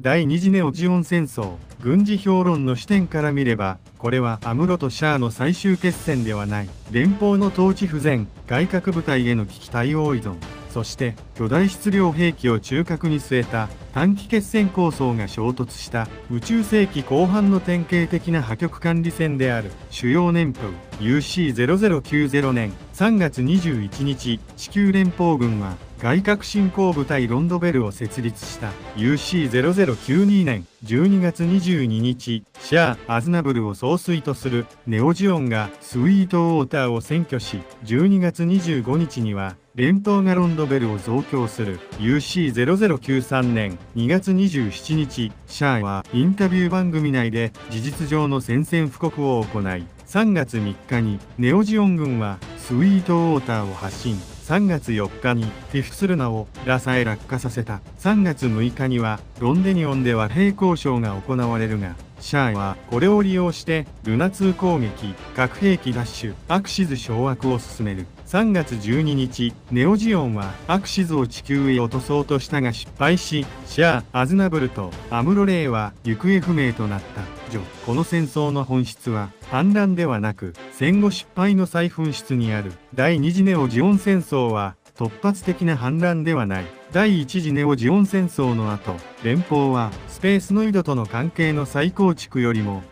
第二次ネオジオン戦争、軍事評論の視点から見れば、これはアムロとシャアの最終決戦ではない。連邦の統治不全、外郭部隊への危機対応依存、そして巨大質量兵器を中核に据えた短期決戦構想が衝突した宇宙世紀後半の典型的な破局管理戦である。主要年表 UC0090 年3月21日、地球連邦軍は外郭侵攻部隊ロンドベルを設立した。 UC0092 年12月22日、シャア・アズナブルを総帥とするネオジオンがスウィートウォーターを占拠し、12月25日には連邦がロンドベルを増強する。 UC0093 年2月27日、シャアはインタビュー番組内で事実上の宣戦布告を行い、3月3日にネオジオン軍はスウィートウォーターを発進。3月4日にティフスルナをラサへ落下させた。3月6日にはロンデニオンで和平交渉が行われるが、シャアはこれを利用してルナ2攻撃、核兵器奪取、アクシズ掌握を進める。3月12日、ネオジオンはアクシズを地球へ落とそうとしたが失敗し、シャア・アズナブルとアムロレイは行方不明となった。この戦争の本質は反乱ではなく戦後失敗の再噴出にある。第二次ネオジオン戦争は突発的な反乱ではない。第一次ネオジオン戦争の後、連邦はスペースノイドとの関係の再構築よりも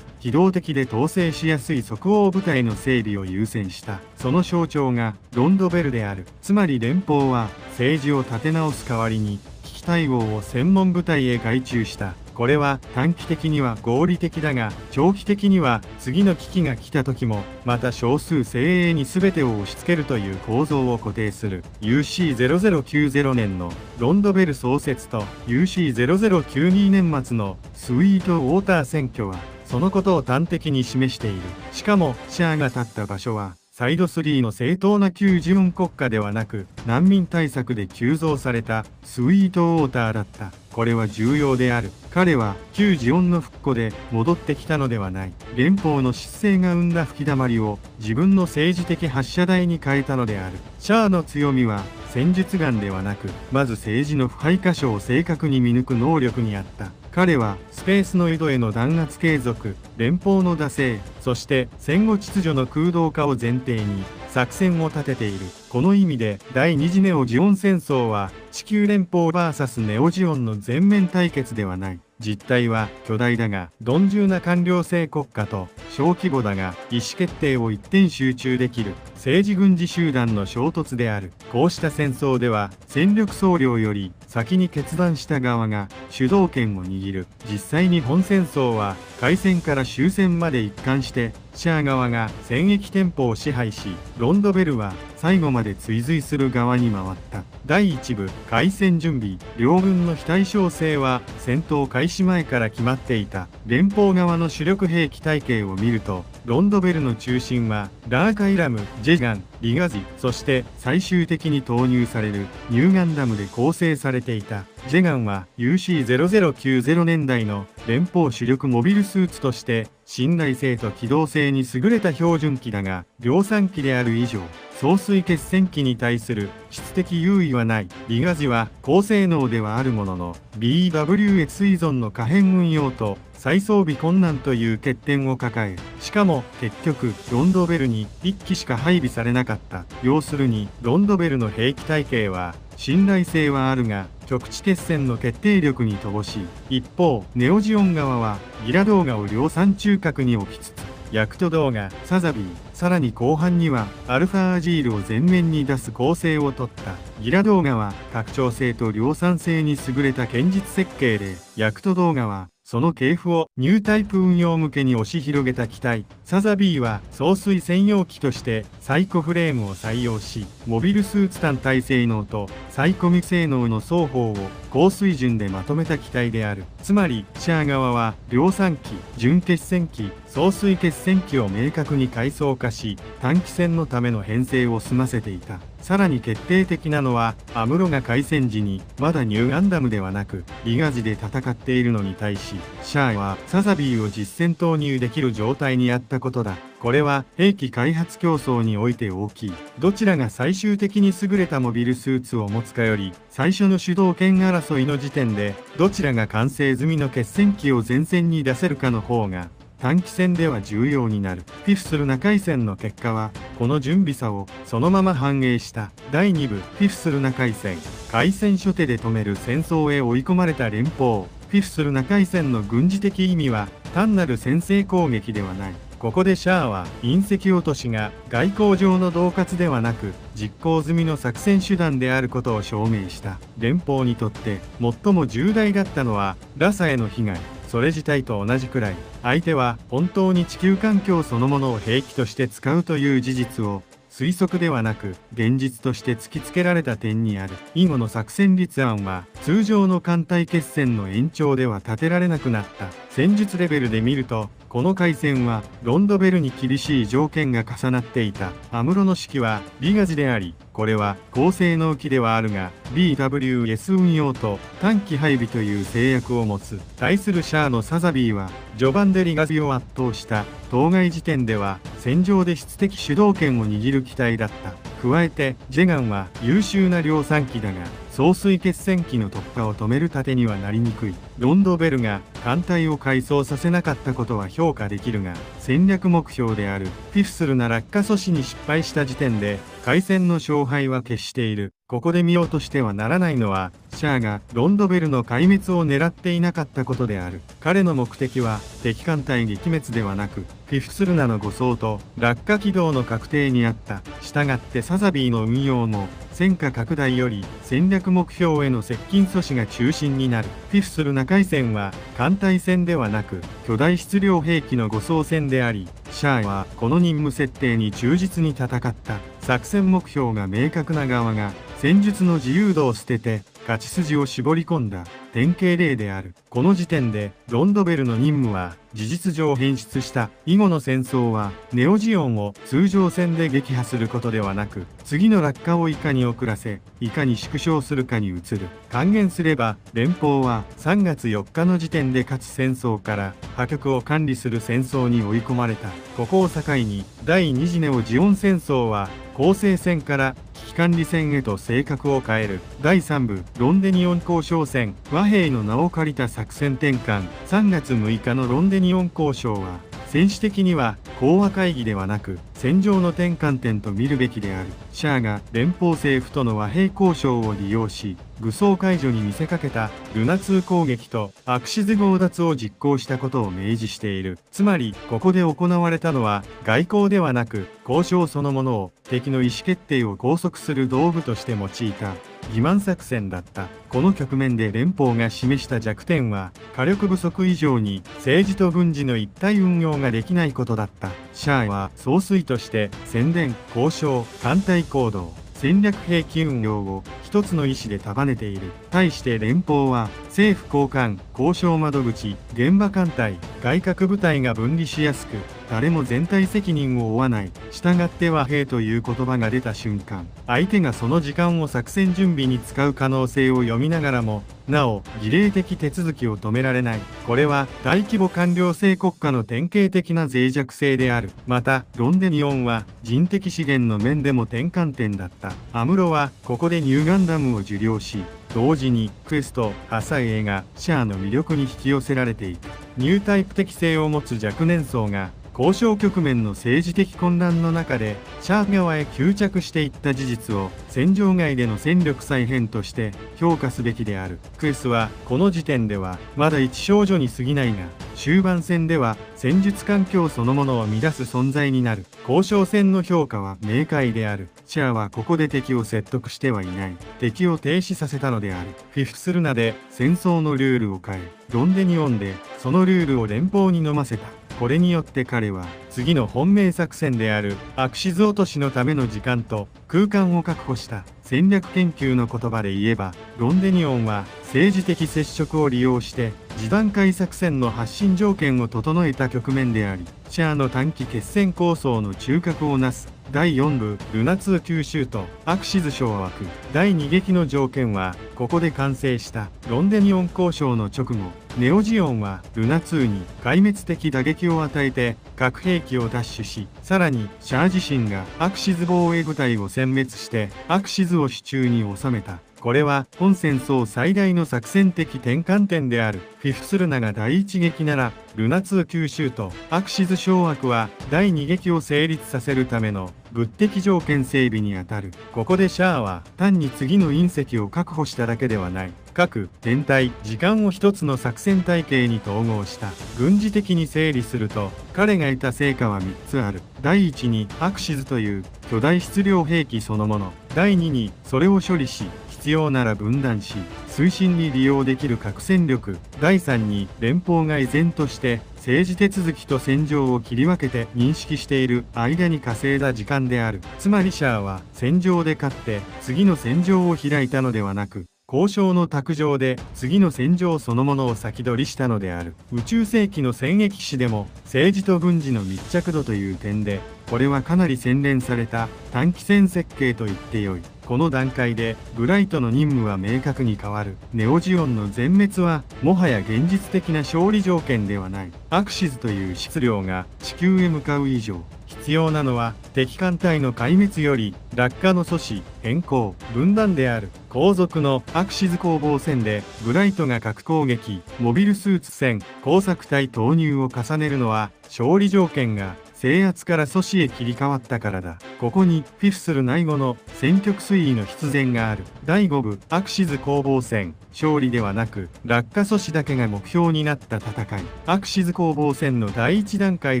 機動的で統制しやすい即応部隊の整備を優先した。その象徴がロンドベルである。つまり連邦は政治を立て直す代わりに危機対応を専門部隊へ外注した。これは短期的には合理的だが、長期的には次の危機が来た時もまた少数精鋭に全てを押し付けるという構造を固定する。 UC0090 年のロンドベル創設と UC0092 年末のスウィートウォーター選挙はそのことを端的に示している。しかもシャアが立った場所はサイド3の正当な旧ジオン国家ではなく、難民対策で急増されたスウィートウォーターだった。これは重要である。彼は旧ジオンの復古で戻ってきたのではない。連邦の失勢が生んだ吹き溜まりを自分の政治的発射台に変えたのである。シャアの強みは戦術眼ではなく、まず政治の腐敗箇所を正確に見抜く能力にあった。彼はスペースノイドへの弾圧継続、連邦の惰性、そして戦後秩序の空洞化を前提に作戦を立てている。この意味で第二次ネオジオン戦争は地球連邦 VS ネオジオンの全面対決ではない。実態は巨大だが鈍重な官僚制国家と小規模だが意思決定を一点集中できる政治軍事集団の衝突である。こうした戦争では戦力総量より先に決断した側が主導権を握る。実際に本戦争は開戦から終戦まで一貫してシャア側が戦役テンポを支配し、ロンドベルは最後まで追随する側に回った。第1部開戦準備。両軍の非対称性は戦闘開始前から決まっていた。連邦側の主力兵器体系を見ると、ロンドベルの中心はラーカイラム、ジェガン、リガジ、そして最終的に投入されるニューガンダムで構成されていた。ジェガンは UC0090 年代の連邦主力モビルスーツとして信頼性と機動性に優れた標準機だが、量産機である以上総帥決戦機に対する質的優位はない。リガジは高性能ではあるものの BWS 依存の可変運用と再装備困難という欠点を抱え、しかも結局ロンドベルに1機しか配備されなかった。要するにロンドベルの兵器体系は信頼性はあるが局地決戦の決定力に乏しい。一方ネオジオン側はギラ動画を量産中核に置きつつヤクト動画、サザビー、さらに後半にはアルファアジールを前面に出す構成をとった。ギラ動画は拡張性と量産性に優れた堅実設計で、ヤクト動画はその系譜をニュータイプ運用向けに押し広げた機体。サザビーは総帥専用機としてサイコフレームを採用し、モビルスーツ単体性能とサイコミ性能の双方を高水準でまとめた機体である。つまりシャア側は量産機、準決戦機、総帥決戦機を明確に階層化し、短期戦のための編成を済ませていた。さらに決定的なのは、アムロが開戦時にまだニューガンダムではなくリガジで戦っているのに対し、シャアはサザビーを実戦投入できる状態にあったことだ。これは兵器開発競争において大きい。どちらが最終的に優れたモビルスーツを持つかより、最初の主導権争いの時点で、どちらが完成済みの決戦機を前線に出せるかの方が、短期戦では重要になる。フィフスルナ海戦の結果は、この準備差をそのまま反映した。第2部、フィフスルナ海戦。海戦初手で止める戦争へ追い込まれた連邦。フィフスルナ海戦の軍事的意味は、単なる先制攻撃ではない。ここでシャアは隕石落としが外交上の恫喝ではなく実行済みの作戦手段であることを証明した。連邦にとって最も重大だったのはラサへの被害。それ自体と同じくらい相手は本当に地球環境そのものを兵器として使うという事実を推測ではなく現実として突きつけられた点にある。以後の作戦立案は通常の艦隊決戦の延長では立てられなくなった。戦術レベルで見るとこの海戦はロンドベルに厳しい条件が重なっていた。アムロの指揮はリガジであり、これは高性能機ではあるが BWS 運用と短期配備という制約を持つ。対するシャアのサザビーは序盤でリガジを圧倒した。当該時点では戦場で質的主導権を握る機体だった。加えてジェガンは優秀な量産機だが総帥決戦機の突破を止める盾にはなりにくい。ロンドベルが艦隊を改装させなかったことは評価できるが戦略目標であるフィフスルな落下阻止に失敗した時点で海戦の勝敗は決している。ここで見落としてはならないのはシャアがロンドベルの壊滅を狙っていなかったことである。彼の目的は敵艦隊撃滅ではなくフィフスルナの護送と落下軌道の確定にあった。したがってサザビーの運用も戦果拡大より戦略目標への接近阻止が中心になる。フィフスルナ海戦は艦隊戦ではなく巨大質量兵器の護送戦であり、シャアはこの任務設定に忠実に戦った。作戦目標が明確な側が戦術の自由度を捨てて勝ち筋を絞り込んだ典型例である。この時点でロンドベルの任務は事実上変質した。以後の戦争はネオジオンを通常戦で撃破することではなく次の落下をいかに遅らせいかに縮小するかに移る。還元すれば連邦は3月4日の時点で勝つ戦争から破局を管理する戦争に追い込まれた。ここを境に第2次ネオジオン戦争は構成戦から危機管理戦へと性格を変える。第3部ロンデニオン交渉戦。和平の名を借りた作戦転換。3月6日のロンデニオン交渉は戦士的には講和会議ではなく戦場の転換点と見るべきである。シャアが連邦政府との和平交渉を利用し武装解除に見せかけたルナ2攻撃とアクシズ強奪を実行したことを明示している。つまりここで行われたのは外交ではなく交渉そのものを敵の意思決定を拘束する道具として用いた欺瞞作戦だった。この局面で連邦が示した弱点は火力不足以上に政治と軍事の一体運用ができないことだった。シャアは総帥として宣伝、交渉、艦隊行動、戦略兵器運用を一つの意思で束ねている。対して連邦は政府高官、交渉窓口、現場艦隊、外郭部隊が分離しやすく誰も全体責任を負わない。従って和平という言葉が出た瞬間相手がその時間を作戦準備に使う可能性を読みながらもなお儀礼的手続きを止められない。これは大規模官僚制国家の典型的な脆弱性である。またロンデニオンは人的資源の面でも転換点だった。アムロはここでニューガンダムを受領し同時にクエスト、ハサウェイがシャアの魅力に引き寄せられていく。ニュータイプ的性を持つ若年層が交渉局面の政治的混乱の中でシャア側へ吸着していった事実を戦場外での戦力再編として評価すべきである。クエスはこの時点ではまだ一少女に過ぎないが終盤戦では戦術環境そのものを乱す存在になる。交渉戦の評価は明快である。シャアはここで敵を説得してはいない。敵を停止させたのである。フィフスルナで戦争のルールを変えロンデニオンでそのルールを連邦に飲ませた。これによって彼は次の本命作戦であるアクシズ落としのための時間と空間を確保した。戦略研究の言葉で言えばロンデニオンは政治的接触を利用して次段階作戦の発進条件を整えた局面でありシャアの短期決戦構想の中核をなす。第4部ルナ2吸収とアクシズ掌握。第2撃の条件はここで完成した。ロンデニオン交渉の直後ネオジオンはルナ2に壊滅的打撃を与えて核兵器を奪取し、さらにシャア自身がアクシズ防衛部隊を殲滅してアクシズを手中に収めた。これは本戦争最大の作戦的転換点である。フィフスルナが第一撃なら、ルナ2吸収とアクシズ掌握は第二撃を成立させるための物的条件整備にあたる。ここでシャアは単に次の隕石を確保しただけではない。各天体、時間を一つの作戦体系に統合した。軍事的に整理すると、彼が得た成果は3つある。第1にアクシズという巨大質量兵器そのもの。第2にそれを処理し、必要なら分断し、推進に利用できる核戦力。第3に連邦が依然として政治手続きと戦場を切り分けて認識している間に稼いだ時間である。つまりシャアは戦場で勝って次の戦場を開いたのではなく、交渉の卓上で次の戦場そのものを先取りしたのである。宇宙世紀の戦役史でも政治と軍事の密着度という点で、これはかなり洗練された短期戦設計と言ってよい。この段階でブライトの任務は明確に変わる。ネオジオンの全滅はもはや現実的な勝利条件ではない。アクシズという質量が地球へ向かう以上、必要なのは敵艦隊の壊滅より落下の阻止、変更、分断である。後続のアクシズ攻防戦でブライトが核攻撃、モビルスーツ戦、工作隊投入を重ねるのは勝利条件が制圧から阻止へ切り替わったからだ。ここにフィフスル内後の戦局推移の必然がある。第5部アクシズ攻防戦、勝利ではなく落下阻止だけが目標になった戦い。アクシズ攻防戦の第1段階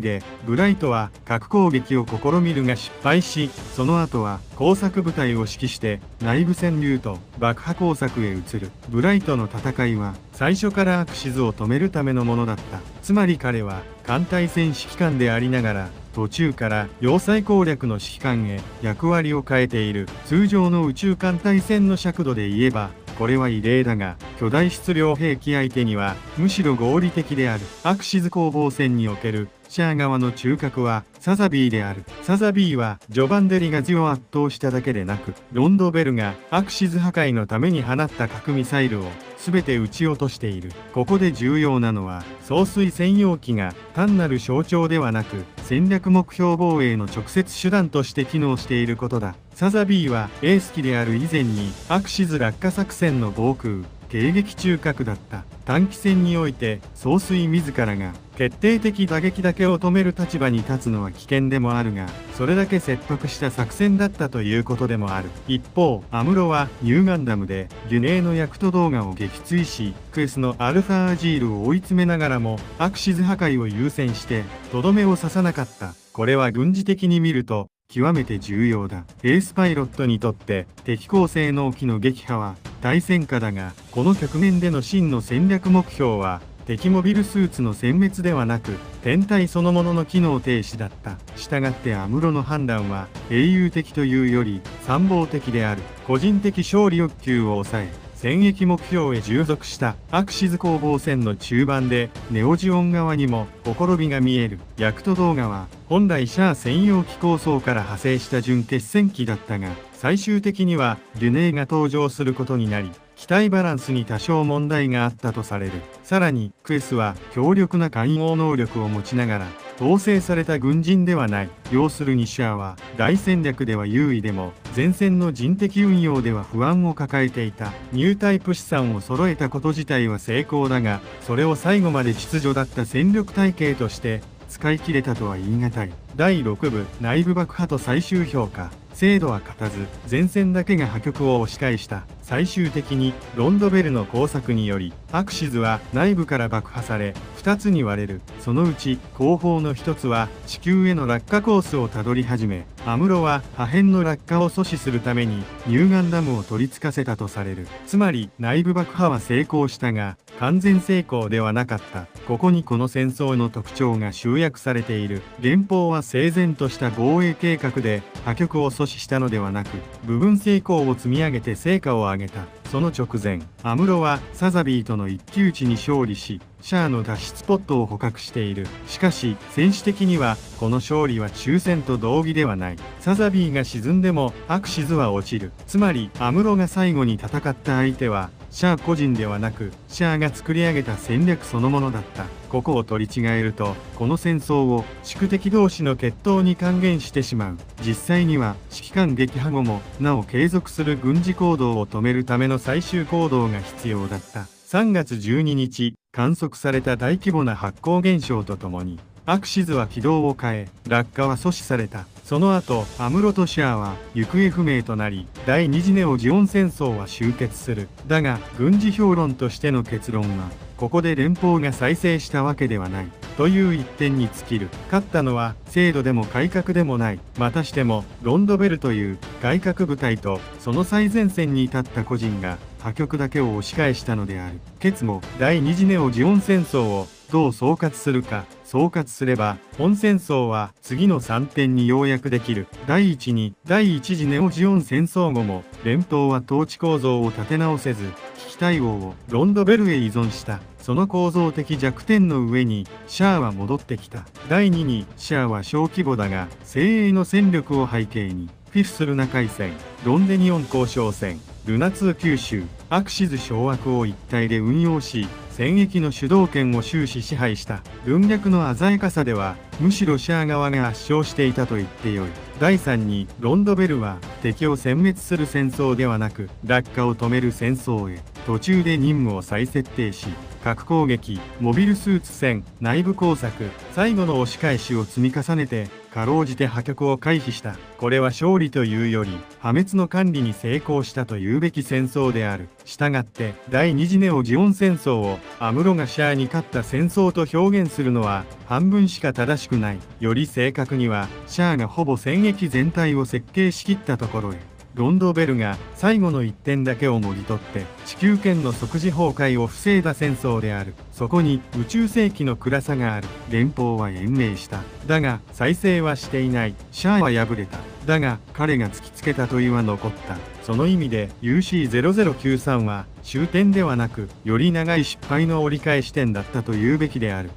でブライトは核攻撃を試みるが失敗し、その後は工作部隊を指揮して内部潜入と爆破工作へ移る。ブライトの戦いは最初からアクシズを止めるためのものだった。つまり彼は艦隊戦指揮官でありながら途中から要塞攻略の指揮官へ役割を変えている。通常の宇宙艦隊戦の尺度で言えばこれは異例だが、巨大質量兵器相手にはむしろ合理的である。アクシズ攻防戦におけるシャア側の中核はサザビーである。サザビーは序盤でリガジを圧倒しただけでなく、ロンドベルがアクシズ破壊のために放った核ミサイルを全て撃ち落としている。ここで重要なのは、送水専用機が単なる象徴ではなく、戦略目標防衛の直接手段として機能していることだ。サザビーはエース機である以前にアクシズ落下作戦の防空、迎撃中核だった。短期戦において総帥自らが決定的打撃だけを止める立場に立つのは危険でもあるが、それだけ切迫した作戦だったということでもある。一方、アムロはニューガンダムでデュネーのヤクト動画を撃墜し、クエスのアルファアジールを追い詰めながらもアクシズ破壊を優先してとどめを刺さなかった。これは軍事的に見ると極めて重要だ。エースパイロットにとって敵高性能機の撃破は大戦果だが、この局面での真の戦略目標は敵モビルスーツの殲滅ではなく天体そのものの機能停止だった。したがってアムロの判断は英雄的というより参謀的である。個人的勝利欲求を抑え戦役目標へ従属した。アクシズ攻防戦の中盤でネオジオン側にもほころびが見える。ヤクト動画は本来シャア専用機構想から派生した準決戦機だったが、最終的にはデュネーが登場することになり、機体バランスに多少問題があったとされる。さらにクエスは強力な艦応能力を持ちながら統制された軍人ではない。要するにシャアは大戦略では優位でも前線の人的運用では不安を抱えていた。ニュータイプ資産を揃えたこと自体は成功だが、それを最後まで秩序だった戦力体系として使い切れたとは言い難い。第6部内部爆破と最終評価。精度は勝たず前線だけが破局を押し返した。最終的にロンドベルの工作によりアクシズは内部から爆破され2つに割れる。そのうち後方の1つは地球への落下コースをたどり始め、アムロは破片の落下を阻止するためにニューガンダムを取り付かせたとされる。つまり内部爆破は成功したが完全成功ではなかった。ここにこの戦争の特徴が集約されている。連邦は整然とした防衛計画で破局を阻止したのではなく、部分成功を積み上げて成果を上げた。その直前、アムロはサザビーとの一騎打ちに勝利し、シャアの脱出ポットを捕獲している。しかし、戦士的にはこの勝利は終戦と同義ではない。サザビーが沈んでもアクシズは落ちる。つまり、アムロが最後に戦った相手は、シャア個人ではなく、シャアが作り上げた戦略そのものだった。ここを取り違えると、この戦争を宿敵同士の決闘に還元してしまう。実際には指揮官撃破後もなお継続する軍事行動を止めるための最終行動が必要だった。3月12日、観測された大規模な発光現象とともに、アクシズは軌道を変え、落下は阻止された。その後、アムロとシャアは行方不明となり、第二次ネオジオン戦争は終結する。だが、軍事評論としての結論は、ここで連邦が再生したわけではない。という一点に尽きる。勝ったのは、制度でも改革でもない。またしても、ロンドベルという改革部隊と、その最前線に立った個人が、破局だけを押し返したのである。ケツも、第二次ネオジオン戦争を、どう総括するか。総括すれば、本戦争は次の3点に要約できる。第一に、第一次ネオジオン戦争後も、連邦は統治構造を立て直せず、危機対応をロンドベルへ依存した。その構造的弱点の上に、シャアは戻ってきた。第2に、シャアは小規模だが、精鋭の戦力を背景に、フィフスルナ海戦、ロンデニオン交渉戦、ルナ2九州、アクシズ掌握を一体で運用し、戦役の主導権を終始支配した。軍略の鮮やかさでは、むしろシャア側が圧勝していたと言ってよい。第3に、ロンドベルは敵を殲滅する戦争ではなく、落下を止める戦争へ、途中で任務を再設定し、核攻撃、モビルスーツ戦、内部工作、最後の押し返しを積み重ねて、かろうじて破局を回避した。これは勝利というより、破滅の管理に成功したというべき戦争である。したがって、第二次ネオジオン戦争を、アムロがシャアに勝った戦争と表現するのは、半分しか正しくない。より正確には、シャアがほぼ戦役全体を設計しきったところへ。ロンドベルが最後の一点だけをもぎ取って地球圏の即時崩壊を防いだ戦争である。そこに宇宙世紀の暗さがある。連邦は延命した。だが再生はしていない。シャアは敗れた。だが彼が突きつけた問いは残った。その意味で UC0093 は終点ではなくより長い失敗の折り返し点だったと言うべきである。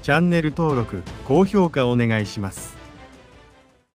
チャンネル登録、高評価お願いします。